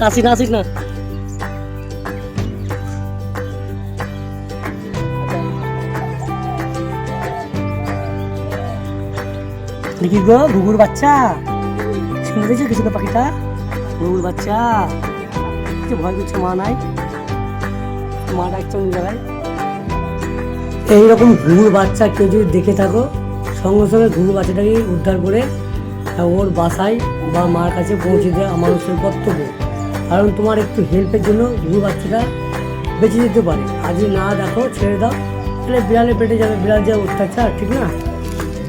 আসিস না আসিস না। দেখি গো ঘুঘুর বাচ্চা, শুনেছো কিছু তো পাখিটা? ঘুঘুর বাচ্চা কিছু ভয় করছে, মা নাই, মা ডাকছে অন্য জায়গায়। এইরকম ঘুঘুর বাচ্চা কেউ যদি দেখে থাকো, সঙ্গে সঙ্গে ঘুঘুর বাচ্চাটাকে উদ্ধার করে ওর বাসায় বা মার কাছে পৌঁছে দেওয়া মানুষের কর্তব্য। কারণ তোমার একটু হেল্পের জন্য ঘুঘুর বাচ্চাটা বেঁচে যেতে পারে। আর যদি না দেখো, ছেড়ে দাও, তাহলে বিড়ালে পেটে যাবে। বিড়াল যা অত্যাচার, ঠিক না?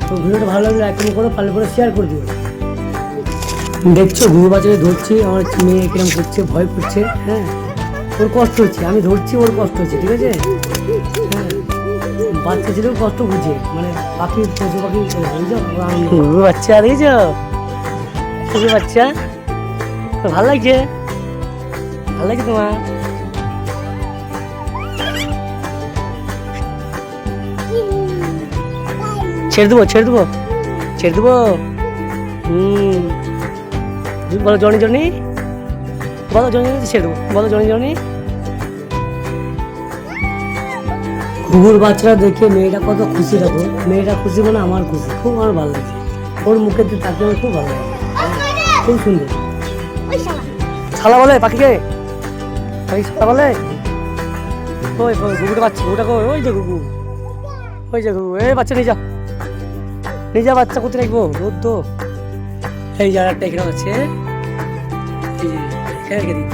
তো ভিডিওটা ভালো লাগলে এখন করে পারলে করে শেয়ার করে দিও। দেখছো ঘুঘুর বাচ্চাকে ধরছি, আমার মেয়ে কিরম করছে, ভয় করছে। হ্যাঁ, ওর কষ্ট হচ্ছে, আমি ধরছি, ওর কষ্ট হচ্ছে, ঠিক আছে? হ্যাঁ, বাচ্চা ছেলেও কষ্ট বুঝে, মানে পাখি পশু পাখি ঘুঘুর বাচ্চা দেখেছ? ঘুঘুর বাচ্চা ভালো লাগছে, ভালো লাগছে তোমার? ছেড়ে দেবো, ছেড়ে দেবো, ছেড়ে দেবো। বলো জনি জনি, বলো জনি জনি, ছেড়ে দেবো, বলো জনি জনি। ঘুঘুর বাচ্চারা দেখে মেয়েটা কত খুশি, দেখো মেয়েটা খুশি, মানে আমার খুশি, খুব আমার ভালো লাগছে। ওর মুখের দিকে তাকিয়ে আমার খুব ভালো লাগে, খুব সুন্দর। শালা বলে পাখিকে, পাখি শালা বলে। ওই ঘুঘুটা বাচ্চা, ঘুঘুটা ওই যে ঘুঘু, ওই যে ঘুঘু। এই বাচ্চা নিয়ে যা, নিয়ে যা, বাচ্চা কোথায় রাখবো, রোদ তো। এই জায়গাটা এখানে আছে, এই যে এখানে রেখে দিই।